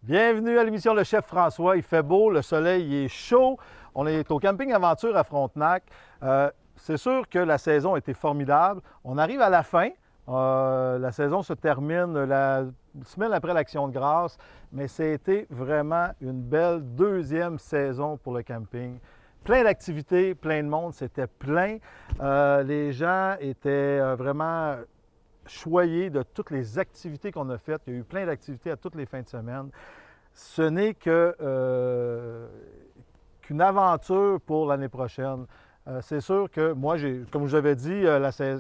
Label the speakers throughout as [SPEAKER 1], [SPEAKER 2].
[SPEAKER 1] Bienvenue à l'émission Le Chef François. Il fait beau, le soleil est chaud. On est au camping aventure à Frontenac. C'est sûr que la saison a été formidable. On arrive à la fin. La saison se termine la semaine après l'Action de grâce, mais c'était vraiment une belle deuxième saison pour le camping. Plein d'activités, plein de monde, c'était plein. Les gens étaient vraiment choyés de toutes les activités qu'on a faites. Il y a eu plein d'activités à toutes les fins de semaine. Ce n'est qu'une aventure pour l'année prochaine. C'est sûr que moi, comme je vous avais dit,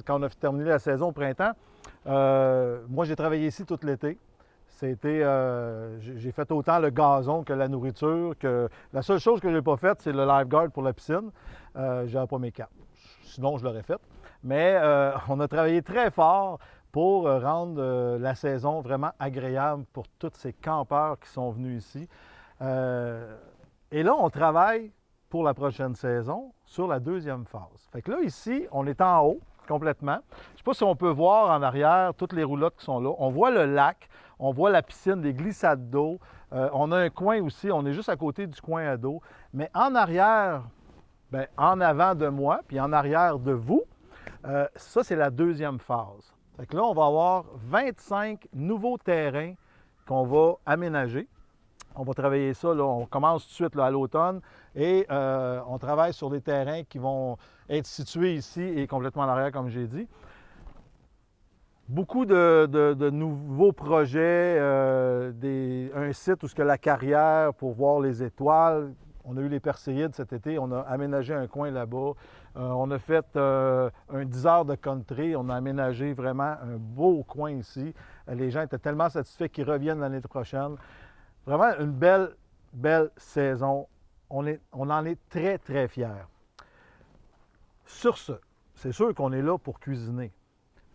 [SPEAKER 1] quand on a terminé la saison au printemps, moi, j'ai travaillé ici tout l'été. J'ai fait autant le gazon que la nourriture. La seule chose que je n'ai pas faite, c'est le lifeguard pour la piscine. Je n'avais pas mes cartes. Sinon, je l'aurais fait. Mais on a travaillé très fort pour rendre la saison vraiment agréable pour tous ces campeurs qui sont venus ici. Et là, on travaille pour la prochaine saison sur la deuxième phase. Fait que là, ici, on est en haut complètement. Je ne sais pas si on peut voir en arrière toutes les roulottes qui sont là. On voit le lac, on voit la piscine, des glissades d'eau. On a un coin aussi, on est juste à côté du coin à dos. Mais en arrière, bien, en avant de moi, puis en arrière de vous, ça, c'est la deuxième phase. Fait que là, on va avoir 25 nouveaux terrains qu'on va aménager. On va travailler ça, là, on commence tout de suite là, à l'automne et on travaille sur des terrains qui vont être situés ici et complètement en arrière, comme j'ai dit. Beaucoup de nouveaux projets, un site où ce que la carrière pour voir les étoiles. On a eu les Perséides cet été, on a aménagé un coin là-bas. On a fait un 10 heures de country, on a aménagé vraiment un beau coin ici. Les gens étaient tellement satisfaits qu'ils reviennent l'année prochaine. Vraiment une belle saison. On en est très, très fiers. Sur ce, c'est sûr qu'on est là pour cuisiner.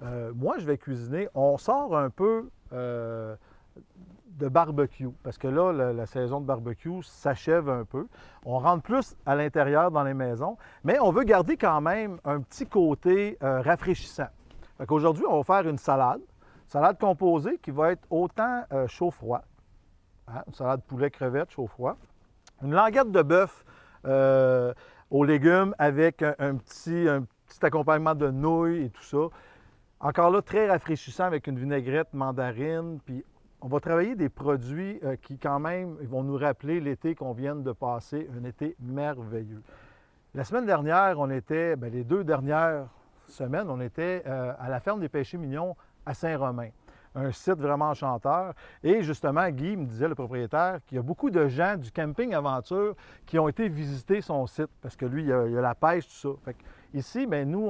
[SPEAKER 1] Moi, je vais cuisiner. On sort un peu de barbecue, parce que là, la saison de barbecue s'achève un peu. On rentre plus à l'intérieur dans les maisons, mais on veut garder quand même un petit côté rafraîchissant. Aujourd'hui, on va faire une salade composée qui va être autant chaud-froid. Hein? Une salade poulet crevette chaud-froid. Une languette de bœuf aux légumes avec un petit accompagnement de nouilles et tout ça. Encore là, très rafraîchissant avec une vinaigrette mandarine. Puis on va travailler des produits qui, quand même, vont nous rappeler l'été qu'on vient de passer, un été merveilleux. La semaine dernière, les 2 dernières semaines, on était à la ferme des Péchés Mignons à Saint-Romain. Un site vraiment enchanteur. Et justement, Guy me disait, le propriétaire, qu'il y a beaucoup de gens du camping aventure qui ont été visiter son site parce que lui, il y a la pêche, tout ça. Fait que ici, bien, nous,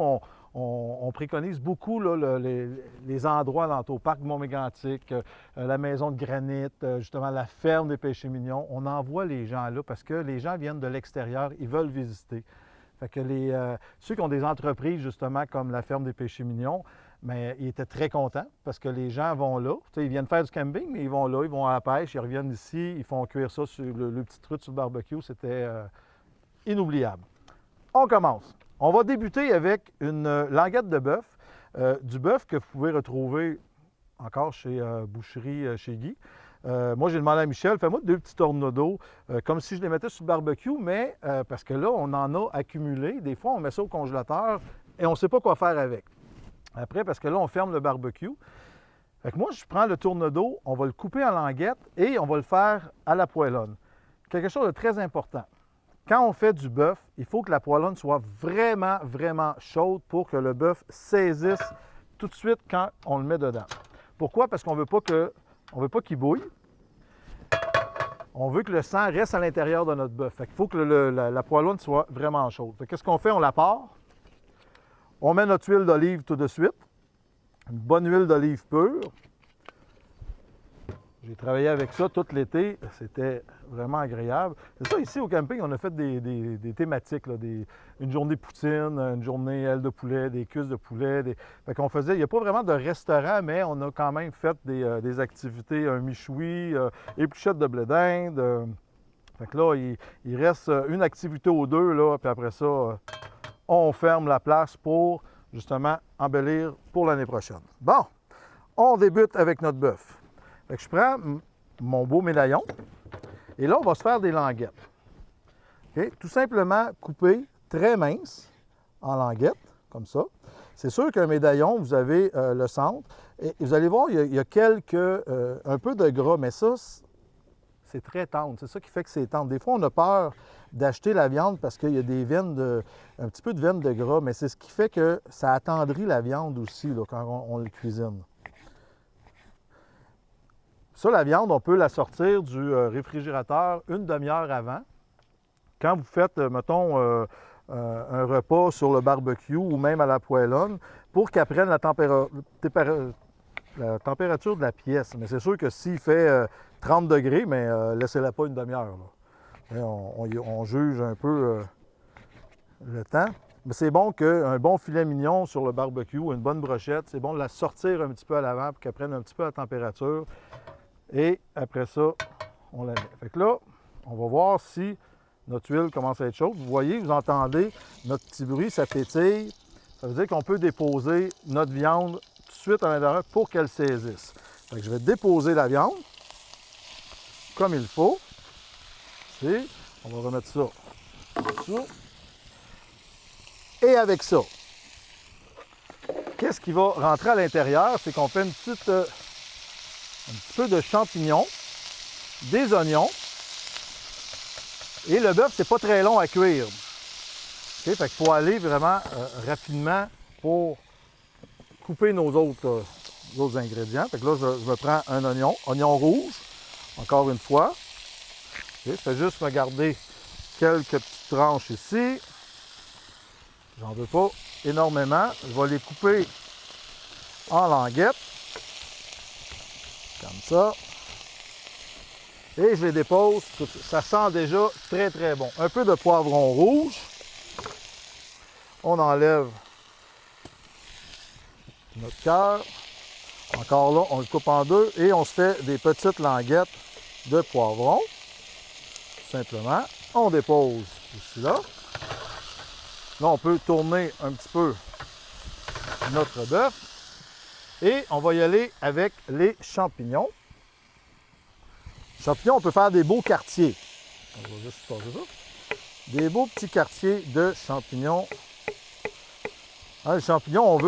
[SPEAKER 1] on préconise beaucoup là, les endroits dans au parc du Mont-Mégantic, la maison de granit, justement la ferme des Péchés Mignons. On envoie les gens là parce que les gens viennent de l'extérieur, ils veulent visiter. Fait que ceux qui ont des entreprises, justement, comme la ferme des Péchés Mignons, mais ils étaient très contents parce que les gens vont là. Tu sais, ils viennent faire du camping, mais ils vont là, ils vont à la pêche, ils reviennent ici, ils font cuire ça sur le petit truc sur le barbecue. C'était inoubliable. On commence. On va débuter avec une languette de bœuf. Du bœuf que vous pouvez retrouver encore chez Boucherie chez Guy. Moi, j'ai demandé à Michel, fais-moi 2 petits tornados, comme si je les mettais sur le barbecue, mais parce que là, on en a accumulé. Des fois, on met ça au congélateur et on ne sait pas quoi faire avec. Après, parce que là, on ferme le barbecue. Fait que moi, je prends le tourne-dos, on va le couper en languettes et on va le faire à la poêlonne. Quelque chose de très important. Quand on fait du bœuf, il faut que la poêlonne soit vraiment, vraiment chaude pour que le bœuf saisisse tout de suite quand on le met dedans. Pourquoi? Parce qu'on ne veut pas qu'il bouille. On veut que le sang reste à l'intérieur de notre bœuf. Fait qu'il faut que la poêlonne soit vraiment chaude. Qu'est-ce qu'on fait? On la part. On met notre huile d'olive tout de suite. Une bonne huile d'olive pure. J'ai travaillé avec ça tout l'été. C'était vraiment agréable. C'est ça, ici au camping, on a fait des thématiques. Là, une journée poutine, une journée aile de poulet, des cuisses de poulet. Fait qu'on faisait, il n'y a pas vraiment de restaurant, mais on a quand même fait des activités, un michoui, épluchette de blé d'Inde. Fait que là, il reste une activité ou 2, là, puis après ça, on ferme la place pour, justement, embellir pour l'année prochaine. Bon, on débute avec notre bœuf. Fait que je prends mon beau médaillon. Et là, on va se faire des languettes. Okay? Tout simplement coupé très mince en languettes, comme ça. C'est sûr qu'un médaillon, vous avez le centre. Et vous allez voir, il y a un peu de gras, mais ça, c'est très tendre. C'est ça qui fait que c'est tendre. Des fois, on a peur d'acheter la viande parce qu'il y a des veines un petit peu de veines de gras, mais c'est ce qui fait que ça attendrit la viande aussi là, quand on le cuisine. Ça, la viande, on peut la sortir du réfrigérateur une demi-heure avant. Quand vous faites, mettons, un repas sur le barbecue ou même à la poêlonne, pour qu'elle prenne la température de la pièce. Mais c'est sûr que s'il fait 30 degrés, mais laissez-la pas une demi-heure. On juge un peu le temps. Mais c'est bon qu'un bon filet mignon sur le barbecue, une bonne brochette, c'est bon de la sortir un petit peu à l'avant pour qu'elle prenne un petit peu la température. Et après ça, on la met. Fait que là, on va voir si notre huile commence à être chaude. Vous voyez, vous entendez notre petit bruit, ça pétille. Ça veut dire qu'on peut déposer notre viande tout de suite à l'intérieur pour qu'elle saisisse. Fait que je vais déposer la viande comme il faut. On va remettre ça dessous. Et avec ça, qu'est-ce qui va rentrer à l'intérieur? C'est qu'on fait un petit peu de champignons, des oignons. Et le bœuf, c'est pas très long à cuire. Okay? Fait qu'il faut aller vraiment rapidement pour couper nos autres ingrédients. Fait que là, je me prends un oignon rouge, encore une fois. Okay? Je fais juste me garder quelques petites tranches ici. J'en veux pas énormément. Je vais les couper en languettes. Comme ça. Et je les dépose. Ça sent déjà très, très bon. Un peu de poivron rouge. On enlève notre cœur. Encore là, on le coupe en deux et on se fait des petites languettes de poivron. Tout simplement. On dépose ici là. Là, on peut tourner un petit peu notre bœuf. Et on va y aller avec les champignons. Champignons, on peut faire des beaux quartiers. On va juste passer ça. Des beaux petits quartiers de champignons. Hein, les champignons,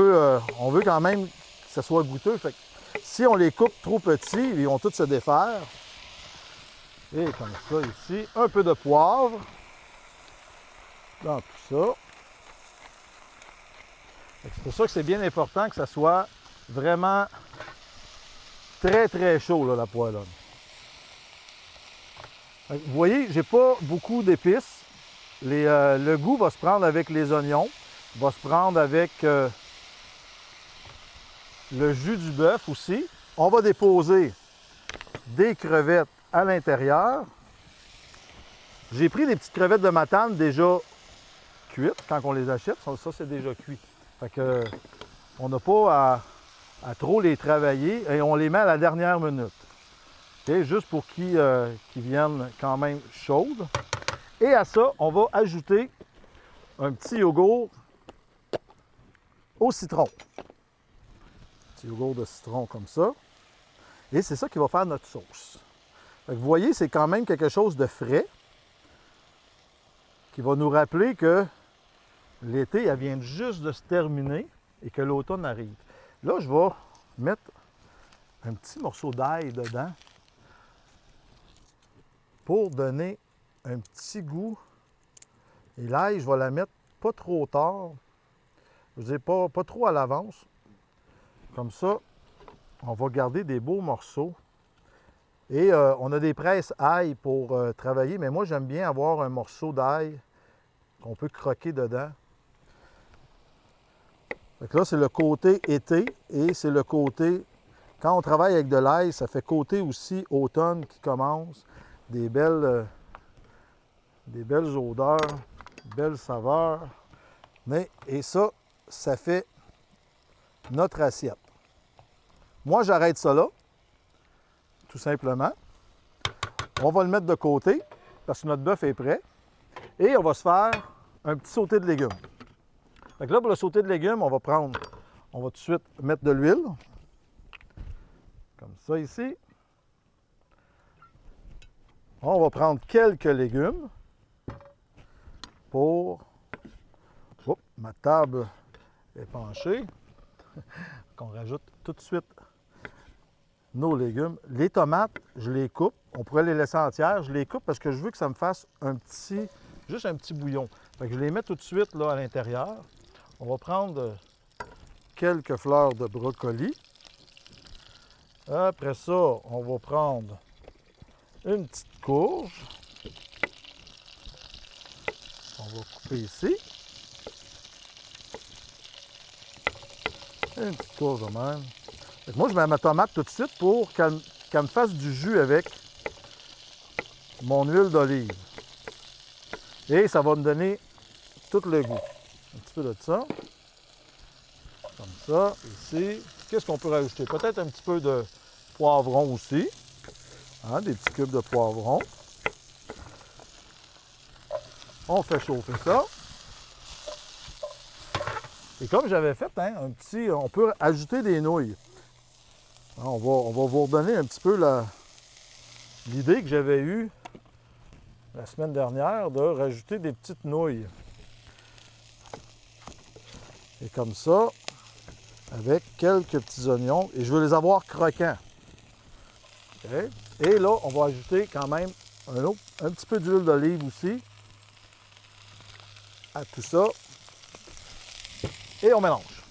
[SPEAKER 1] on veut quand même que ça soit goûteux. Fait que si on les coupe trop petits, ils vont tous se défaire. Et comme ça ici, un peu de poivre dans tout ça. C'est pour ça que c'est bien important que ça soit vraiment très très chaud là, la poêlonne. Vous voyez, j'ai pas beaucoup d'épices. Le goût va se prendre avec les oignons, va se prendre avec le jus du bœuf aussi. On va déposer des crevettes à l'intérieur. J'ai pris des petites crevettes de Matane déjà cuites quand on les achète. Ça, c'est déjà cuit. Fait que on n'a pas à trop les travailler et on les met à la dernière minute. Okay? Juste pour qu'ils viennent quand même chaudes. Et à ça, on va ajouter un petit yogourt au citron. Un petit yogourt de citron comme ça. Et c'est ça qui va faire notre sauce. Fait que vous voyez, c'est quand même quelque chose de frais qui va nous rappeler que l'été, elle vient juste de se terminer et que l'automne arrive. Là, je vais mettre un petit morceau d'ail dedans pour donner un petit goût. Et l'ail, je vais la mettre pas trop tard. Je veux dire, pas trop à l'avance. Comme ça, on va garder des beaux morceaux. Et on a des presses ail pour travailler, mais moi, j'aime bien avoir un morceau d'ail qu'on peut croquer dedans. Donc là, c'est le côté été et c'est le côté... Quand on travaille avec de l'ail, ça fait côté aussi automne qui commence. Des belles odeurs, belles saveurs. Et ça, ça fait notre assiette. Moi, j'arrête ça là, tout simplement. On va le mettre de côté parce que notre bœuf est prêt. Et on va se faire un petit sauté de légumes. Fait que là, pour le sauté de légumes, on va tout de suite mettre de l'huile. Comme ça ici. On va prendre quelques légumes pour... Oups, ma table est penchée. On rajoute tout de suite nos légumes. Les tomates, je les coupe. On pourrait les laisser entières. Je les coupe parce que je veux que ça me fasse juste un petit bouillon. Fait que je les mets tout de suite là, à l'intérieur. On va prendre quelques fleurs de brocoli. Après ça, on va prendre une petite courge. On va couper ici. Une petite courge de même. Moi, je mets ma tomate tout de suite pour qu'elle me fasse du jus avec mon huile d'olive. Et ça va me donner tout le goût. Un petit peu de ça. Comme ça, ici. Qu'est-ce qu'on peut rajouter? Peut-être un petit peu de poivron aussi. Hein, des petits cubes de poivron. On fait chauffer ça. Et comme j'avais fait, hein, on peut ajouter des nouilles. On va vous redonner un petit peu l'idée que j'avais eue la semaine dernière de rajouter des petites nouilles. Et comme ça, avec quelques petits oignons, et je veux les avoir croquants. Okay. Et là, on va ajouter quand même un petit peu d'huile d'olive aussi à tout ça. Et on mélange.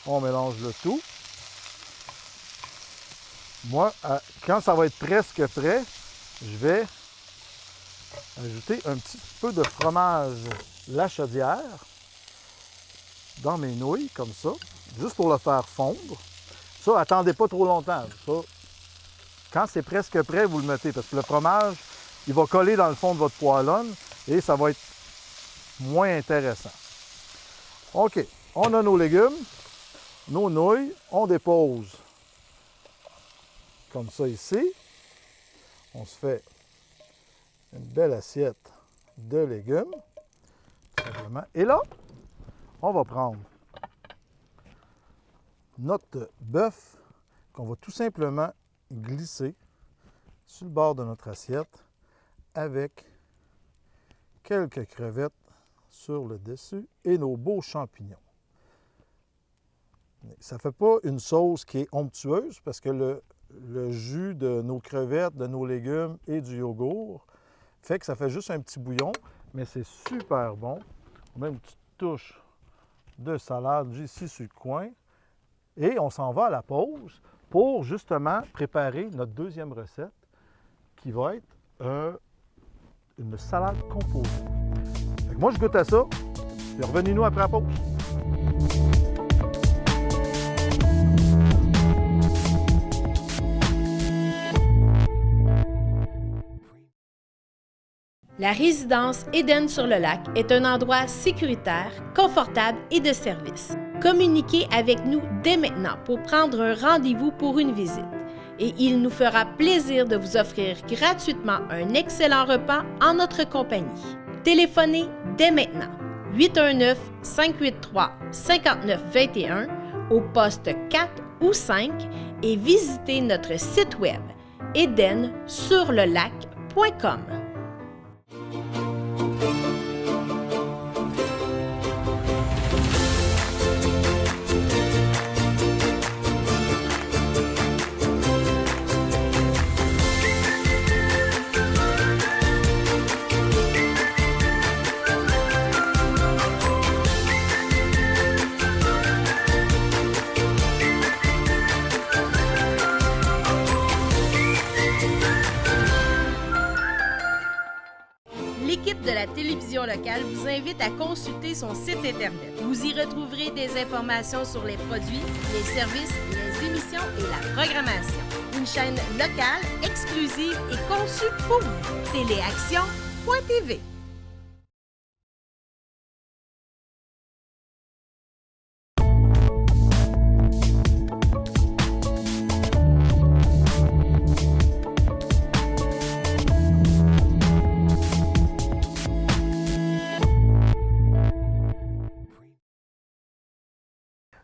[SPEAKER 1] On mélange le tout. Moi, quand ça va être presque prêt, je vais ajouter un petit peu de fromage La Chaudière dans mes nouilles, comme ça, juste pour le faire fondre. Ça, attendez pas trop longtemps. Ça, quand c'est presque prêt, vous le mettez, parce que le fromage, il va coller dans le fond de votre poêlonne et ça va être moins intéressant. OK, on a nos légumes, nos nouilles, on dépose comme ça ici. On se fait une belle assiette de légumes. Simplement. Et là, on va prendre notre bœuf qu'on va tout simplement glisser sur le bord de notre assiette avec quelques crevettes sur le dessus et nos beaux champignons. Ça ne fait pas une sauce qui est onctueuse parce que le jus de nos crevettes, de nos légumes et du yogourt fait que ça fait juste un petit bouillon, mais c'est super bon. On met une petite touche de salade ici sur le coin et on s'en va à la pause pour justement préparer notre deuxième recette qui va être une salade composée. Fait que moi, je goûte à ça, puis revenez-nous après la pause.
[SPEAKER 2] La résidence Éden-sur-le-Lac est un endroit sécuritaire, confortable et de service. Communiquez avec nous dès maintenant pour prendre un rendez-vous pour une visite. Et il nous fera plaisir de vous offrir gratuitement un excellent repas en notre compagnie. Téléphonez dès maintenant 819-583-5921 au poste 4 ou 5 et visitez notre site web edensurlelac.com. L'équipe de la télévision locale vous invite à consulter son site Internet. Vous y retrouverez des informations sur les produits, les services, les émissions et la programmation. Une chaîne locale, exclusive et conçue pour vous. Téléaction.tv.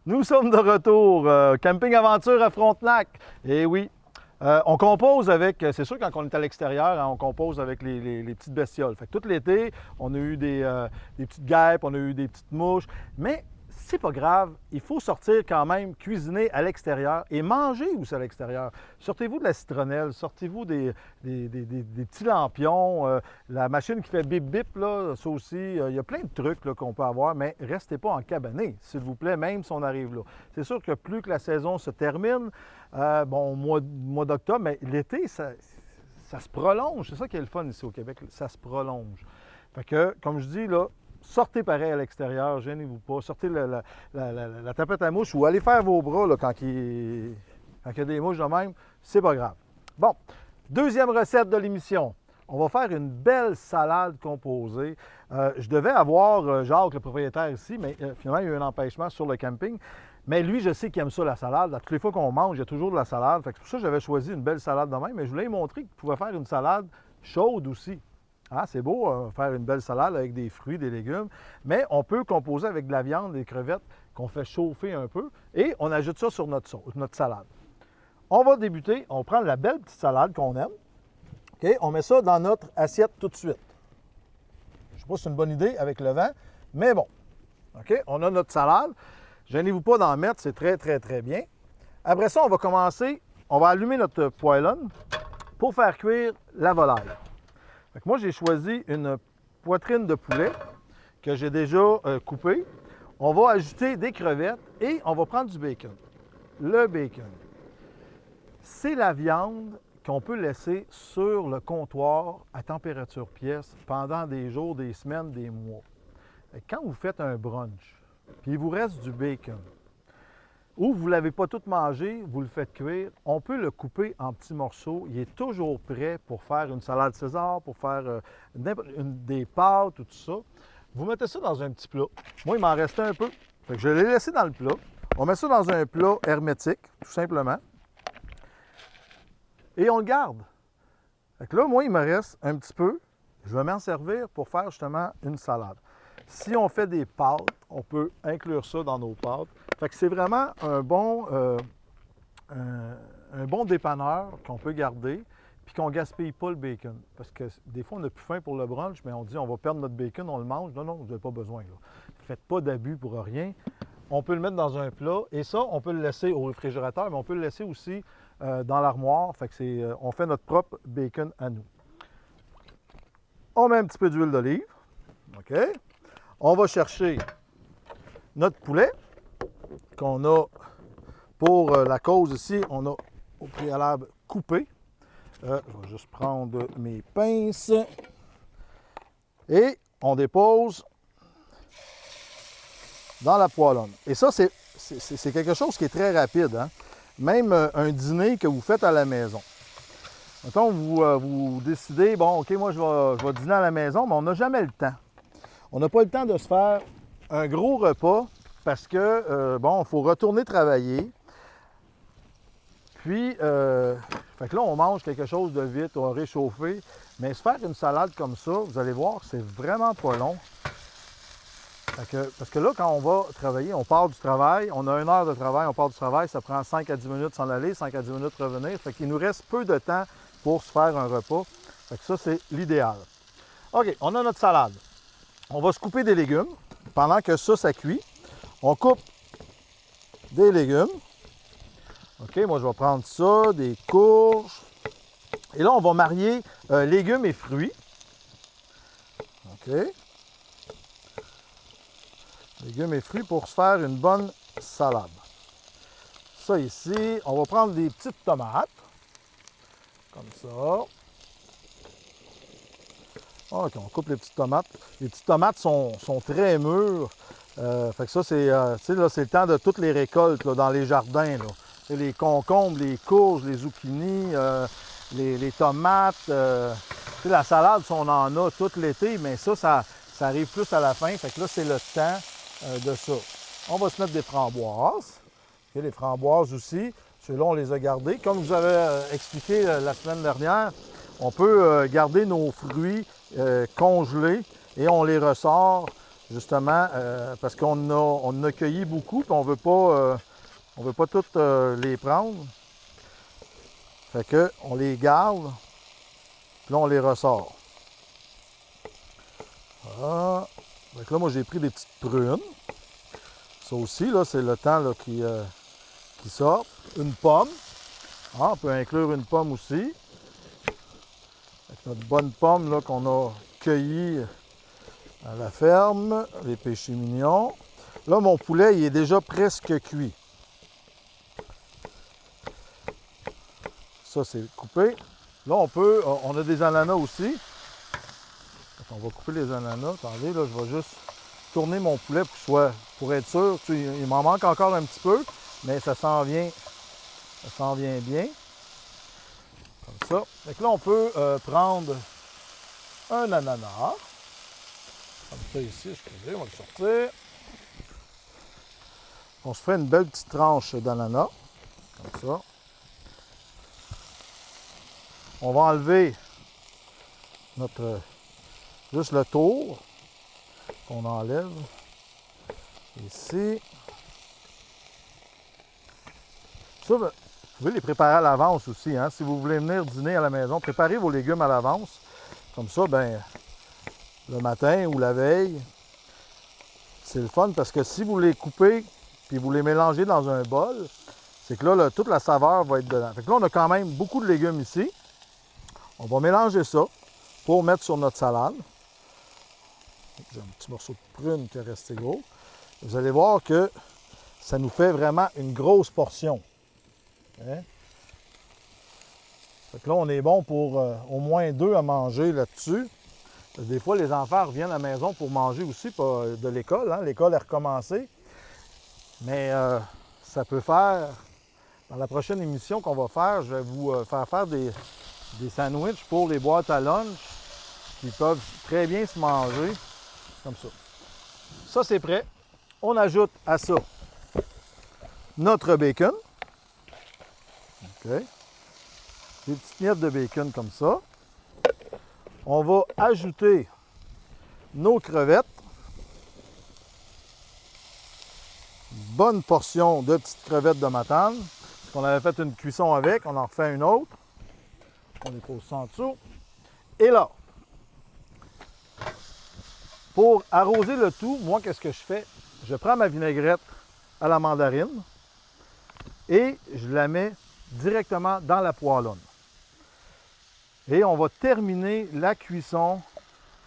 [SPEAKER 1] Nous sommes de retour, Camping Aventure à Frontenac. Et oui, On compose avec, c'est sûr, quand on est à l'extérieur, hein, on compose avec les petites bestioles. Fait que tout l'été, on a eu des petites guêpes, on a eu des petites mouches, mais c'est pas grave. Il faut sortir quand même, cuisiner à l'extérieur et manger aussi à l'extérieur. Sortez-vous de la citronnelle, sortez-vous des petits lampions, la machine qui fait bip-bip, là, ça aussi, il y a plein de trucs là, qu'on peut avoir, mais restez pas en cabané, s'il vous plaît, même si on arrive là. C'est sûr que plus que la saison se termine, bon, au mois d'octobre, mais l'été, ça se prolonge. C'est ça qui est le fun ici au Québec, ça se prolonge. Fait que, comme je dis, là, sortez pareil à l'extérieur, gênez-vous pas. Sortez la tapette à mouche ou allez faire vos bras là, quand il y a des mouches de même, c'est pas grave. Bon, deuxième recette de l'émission. On va faire une belle salade composée. Je devais avoir Jacques, le propriétaire ici, mais finalement, il y a eu un empêchement sur le camping. Mais lui, je sais qu'il aime ça, la salade. À toutes les fois qu'on mange, il y a toujours de la salade. Fait que c'est pour ça que j'avais choisi une belle salade de même. Mais je voulais lui montrer qu'il pouvait faire une salade chaude aussi. Ah, c'est beau faire une belle salade avec des fruits, des légumes, mais on peut composer avec de la viande, des crevettes qu'on fait chauffer un peu et on ajoute ça sur notre salade. On va débuter, on prend la belle petite salade qu'on aime, OK? On met ça dans notre assiette tout de suite. Je ne sais pas si c'est une bonne idée avec le vent, mais bon. OK? On a notre salade. Gênez-vous pas d'en mettre, c'est très, très, très bien. Après ça, on va commencer, on va allumer notre poêlonne pour faire cuire la volaille. Fait que moi, j'ai choisi une poitrine de poulet que j'ai déjà coupée. On va ajouter des crevettes et on va prendre du bacon. Le bacon, c'est la viande qu'on peut laisser sur le comptoir à température pièce pendant des jours, des semaines, des mois. Fait que quand vous faites un brunch, puis il vous reste du bacon, ou vous ne l'avez pas tout mangé, vous le faites cuire, on peut le couper en petits morceaux. Il est toujours prêt pour faire une salade César, pour faire des pâtes ou tout ça. Vous mettez ça dans un petit plat. Moi, il m'en restait un peu. Fait que je l'ai laissé dans le plat. On met ça dans un plat hermétique, tout simplement. Et on le garde. Fait que là, moi, il me reste un petit peu. Je vais m'en servir pour faire justement une salade. Si on fait des pâtes, on peut inclure ça dans nos pâtes. Fait que c'est vraiment un bon dépanneur qu'on peut garder puis qu'on ne gaspille pas le bacon. Parce que des fois, on n'a plus faim pour le brunch, mais on dit on va perdre notre bacon, on le mange. Non, vous n'avez pas besoin. Là. Faites pas d'abus pour rien. On peut le mettre dans un plat et ça, on peut le laisser au réfrigérateur, mais on peut le laisser aussi dans l'armoire. Fait que on fait notre propre bacon à nous. On met un petit peu d'huile d'olive. OK? On va chercher notre poulet qu'on a pour la cause ici. On a au préalable coupé. Je vais juste prendre mes pinces. Et on dépose dans la poêlonne. Et ça, c'est quelque chose qui est très rapide. Hein? Même un dîner que vous faites à la maison. Mettons, vous décidez, bon, OK, moi, je vais dîner à la maison, mais on n'a jamais le temps. On n'a pas le temps de se faire un gros repas parce que, bon, il faut retourner travailler. Puis, fait que là, on mange quelque chose de vite, on va réchauffer. Mais se faire une salade comme ça, vous allez voir, c'est vraiment pas long. Parce que là, quand on va travailler, on part du travail, on a 1 heure de travail, on part du travail, ça prend 5 à 10 minutes s'en aller, 5 à 10 minutes revenir. Fait qu'il nous reste peu de temps pour se faire un repas. Fait que ça, c'est l'idéal. OK, on a notre salade. On va se couper des légumes. Pendant que ça cuit, on coupe des légumes. OK, moi, je vais prendre ça, des courges. Et là, on va marier légumes et fruits. OK. Légumes et fruits pour se faire une bonne salade. Ça ici, on va prendre des petites tomates. Comme ça. OK, on coupe les petites tomates. Les petites tomates sont très mûres. Fait que ça, c'est le temps de toutes les récoltes là, dans les jardins. Là. Les concombres, les courges, les zucchinis, les tomates. La salade, on en a tout l'été, mais ça arrive plus à la fin. Fait que là, c'est le temps de ça. On va se mettre des framboises. Okay, les framboises aussi. Ceux-là, on les a gardés. Comme je vous avais expliqué la semaine dernière, on peut garder nos fruits congelés et on les ressort justement parce qu'on en a cueilli beaucoup et on ne veut pas toutes les prendre. Fait que on les garde, puis là, on les ressort. Voilà. Fait que là, moi, j'ai pris des petites prunes. Ça aussi, là, c'est le temps là, qui sort. Une pomme. Ah, on peut inclure une pomme aussi. Avec notre bonne pomme là, qu'on a cueillie à la ferme, les péchés mignons. Là, mon poulet, il est déjà presque cuit. Ça, c'est coupé. Là, on a des ananas aussi. On va couper les ananas. Attendez, là, je vais juste tourner mon poulet pour être sûr. Il m'en manque encore un petit peu, mais ça s'en vient bien. Comme ça. Donc là, on peut prendre un ananas. Comme ça ici, excusez, on va le sortir. On se fait une belle petite tranche d'ananas. Comme ça. On va enlever juste le tour qu'on enlève ici. Ça, vous pouvez les préparer à l'avance aussi. Hein? Si vous voulez venir dîner à la maison, préparez vos légumes à l'avance. Comme ça, ben, le matin ou la veille, c'est le fun parce que si vous les coupez puis vous les mélangez dans un bol, c'est que là, toute la saveur va être dedans. Fait que là, on a quand même beaucoup de légumes ici. On va mélanger ça pour mettre sur notre salade. J'ai un petit morceau de prune qui est resté gros. Vous allez voir que ça nous fait vraiment une grosse portion. Hein? Fait que là, on est bon pour au moins 2 à manger là-dessus. Des fois, les enfants reviennent à la maison pour manger aussi de l'école. Hein? L'école est recommencée. Mais ça peut faire... Dans la prochaine émission qu'on va faire, je vais vous faire des sandwichs pour les boîtes à lunch qui peuvent très bien se manger comme ça. Ça, c'est prêt. On ajoute à ça notre bacon. OK. Des petites miettes de bacon comme ça. On va ajouter nos crevettes. Une bonne portion de petites crevettes de Matane. On avait fait une cuisson avec, on en refait une autre. On les pose ça en dessous. Et là, pour arroser le tout, moi, qu'est-ce que je fais? Je prends ma vinaigrette à la mandarine et je la mets directement dans la poêlonne. Et on va terminer la cuisson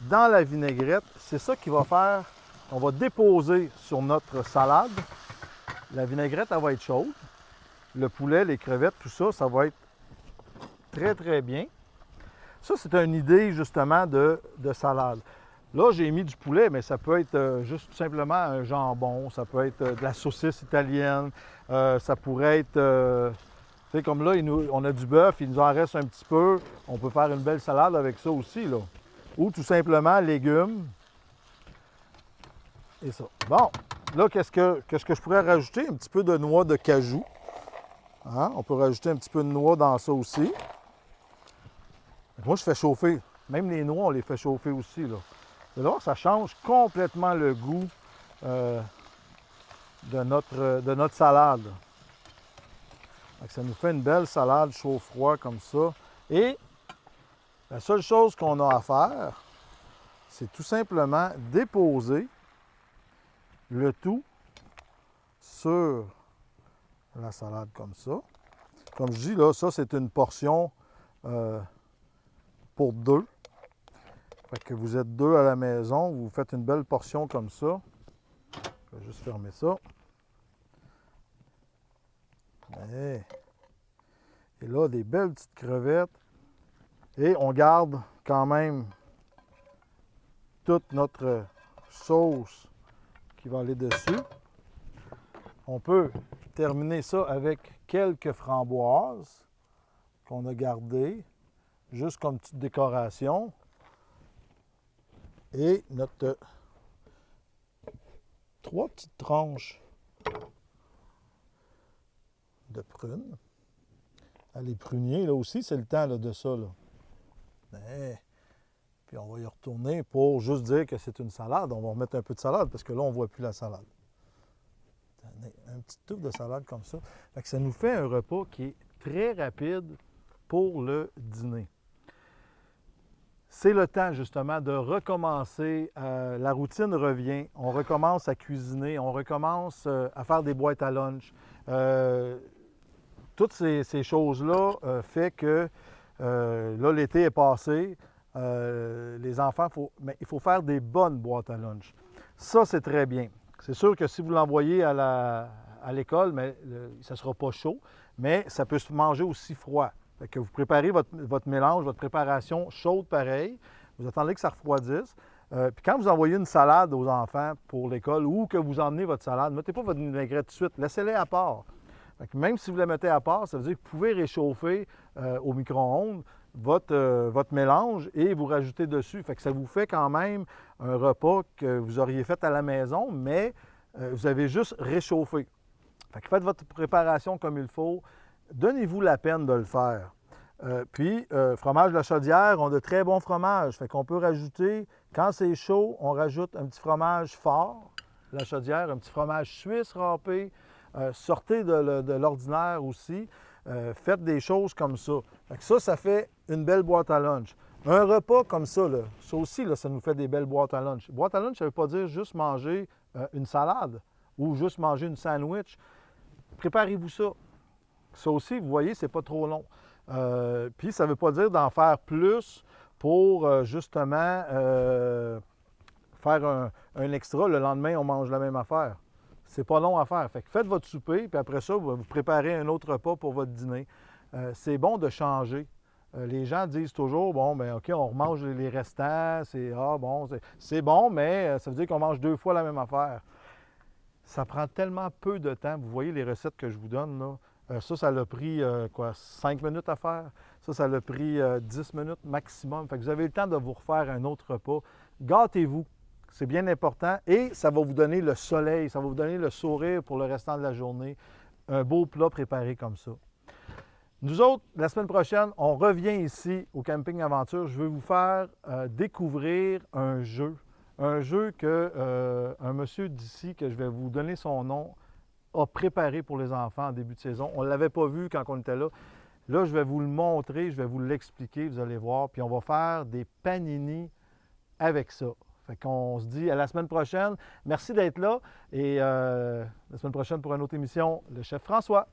[SPEAKER 1] dans la vinaigrette. C'est ça qui va faire, on va déposer sur notre salade. La vinaigrette, elle va être chaude. Le poulet, les crevettes, tout ça, ça va être très, très bien. Ça, c'est une idée, justement, de salade. Là, j'ai mis du poulet, mais ça peut être juste tout simplement un jambon, ça peut être de la saucisse italienne, ça pourrait être, tu sais, comme là, on a du bœuf, il nous en reste un petit peu, on peut faire une belle salade avec ça aussi, là. Ou tout simplement légumes. Et ça. Bon, là, qu'est-ce que je pourrais rajouter? Un petit peu de noix de cajou. Hein? On peut rajouter un petit peu de noix dans ça aussi. Moi, je fais chauffer. Même les noix, on les fait chauffer aussi, là. Vous allez voir, ça change complètement le goût de notre salade. Donc, ça nous fait une belle salade chaud-froid comme ça. Et la seule chose qu'on a à faire, c'est tout simplement déposer le tout sur la salade comme ça. Comme je dis, là, ça, c'est une portion pour 2. Fait que vous êtes 2 à la maison, vous faites une belle portion comme ça. Je vais juste fermer ça. Et là, des belles petites crevettes. Et on garde quand même toute notre sauce qui va aller dessus. On peut terminer ça avec quelques framboises qu'on a gardées, juste comme petite décoration. Et notre 3 petites tranches de prunes. Les pruniers, là aussi, c'est le temps là, de ça. Là. Puis on va y retourner pour juste dire que c'est une salade. On va remettre un peu de salade parce que là, on ne voit plus la salade. Un petit tour de salade comme ça. Fait que ça nous fait un repas qui est très rapide, pour le dîner. C'est le temps justement de recommencer, la routine revient, on recommence à cuisiner, on recommence à faire des boîtes à lunch. Toutes ces choses-là fait que là, l'été est passé, les enfants, mais il faut faire des bonnes boîtes à lunch. Ça, c'est très bien. C'est sûr que si vous l'envoyez à l'école, mais ça ne sera pas chaud, mais ça peut se manger aussi froid. Fait que vous préparez votre mélange, votre préparation chaude pareil, vous attendez que ça refroidisse. Puis quand vous envoyez une salade aux enfants pour l'école ou que vous emmenez votre salade, ne mettez pas votre vinaigrette tout de suite, laissez-les à part. Fait que même si vous la mettez à part, ça veut dire que vous pouvez réchauffer au micro-ondes votre mélange et vous rajoutez dessus. Fait que ça vous fait quand même un repas que vous auriez fait à la maison, mais vous avez juste réchauffé. Fait que faites votre préparation comme il faut. Donnez-vous la peine de le faire. Puis, fromage de la Chaudière ont de très bons fromages. Fait qu'on peut rajouter, quand c'est chaud, on rajoute un petit fromage fort, la Chaudière, un petit fromage suisse râpé. Sortez de l'ordinaire aussi. Faites des choses comme ça. Fait que ça fait une belle boîte à lunch. Un repas comme ça, là, ça aussi, là, ça nous fait des belles boîtes à lunch. Boîte à lunch, ça ne veut pas dire juste manger une salade ou juste manger une sandwich. Préparez-vous ça. Ça aussi, vous voyez, c'est pas trop long. Puis ça ne veut pas dire d'en faire plus pour justement faire un extra. Le lendemain, on mange la même affaire. C'est pas long à faire. Fait que faites votre souper, puis après ça, vous préparez un autre repas pour votre dîner. C'est bon de changer. Les gens disent toujours, bon, bien, OK, on remange les restants, c'est bon, mais ça veut dire qu'on mange 2 fois la même affaire. Ça prend tellement peu de temps. Vous voyez les recettes que je vous donne, là. Ça l'a pris, 5 minutes à faire. Ça l'a pris 10 minutes maximum. Fait que vous avez le temps de vous refaire un autre repas. Gâtez-vous. C'est bien important et ça va vous donner le soleil, ça va vous donner le sourire pour le restant de la journée. Un beau plat préparé comme ça. Nous autres, la semaine prochaine, on revient ici au Camping Aventure. Je veux vous faire découvrir un jeu. Un jeu qu'un monsieur d'ici, que je vais vous donner son nom, a préparé pour les enfants en début de saison. On ne l'avait pas vu quand on était là. Là, je vais vous le montrer, je vais vous l'expliquer, vous allez voir. Puis on va faire des panini avec ça. Fait qu'on se dit à la semaine prochaine. Merci d'être là et la semaine prochaine pour une autre émission, le chef François.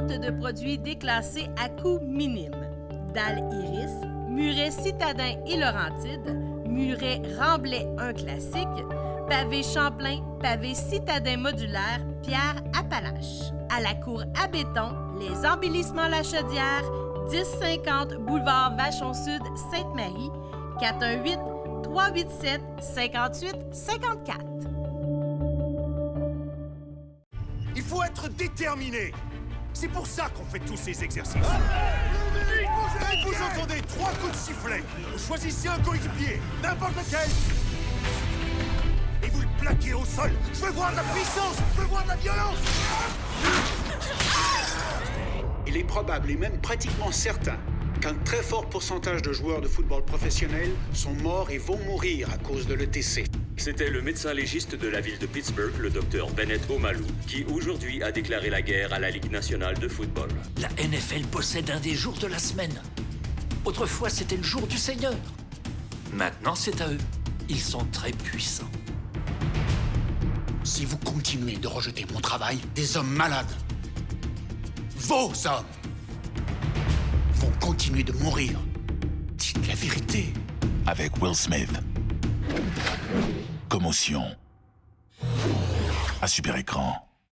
[SPEAKER 2] De produits déclassés à coût minime. Dalles Iris, Muret Citadin et Laurentide, Muret Remblai 1 classique, pavé Champlain, pavé Citadin modulaire, pierre Appalache. À la cour à béton, les embellissements La Chaudière, 1050 boulevard Vachon-Sud, Sainte-Marie, 418-387-5854.
[SPEAKER 3] Il faut être déterminé. C'est pour ça qu'on fait tous ces exercices. Vous entendez 3 coups de sifflet. Vous choisissez un coéquipier, n'importe lequel. Et vous le plaquez au sol. Je veux voir de la puissance, je veux voir de la violence.
[SPEAKER 4] Il est probable et même pratiquement certain qu'un très fort pourcentage de joueurs de football professionnels sont morts et vont mourir à cause de l'ETC.
[SPEAKER 5] C'était le médecin légiste de la ville de Pittsburgh, le docteur Bennett Omalu, qui aujourd'hui a déclaré la guerre à la Ligue nationale de football.
[SPEAKER 6] La NFL possède un des jours de la semaine. Autrefois, c'était le jour du Seigneur. Maintenant, c'est à eux. Ils sont très puissants.
[SPEAKER 3] Si vous continuez de rejeter mon travail, des hommes malades, vos hommes, vont continuer de mourir. Dites la vérité.
[SPEAKER 7] Avec Will Smith. Commotion. À Super Écran.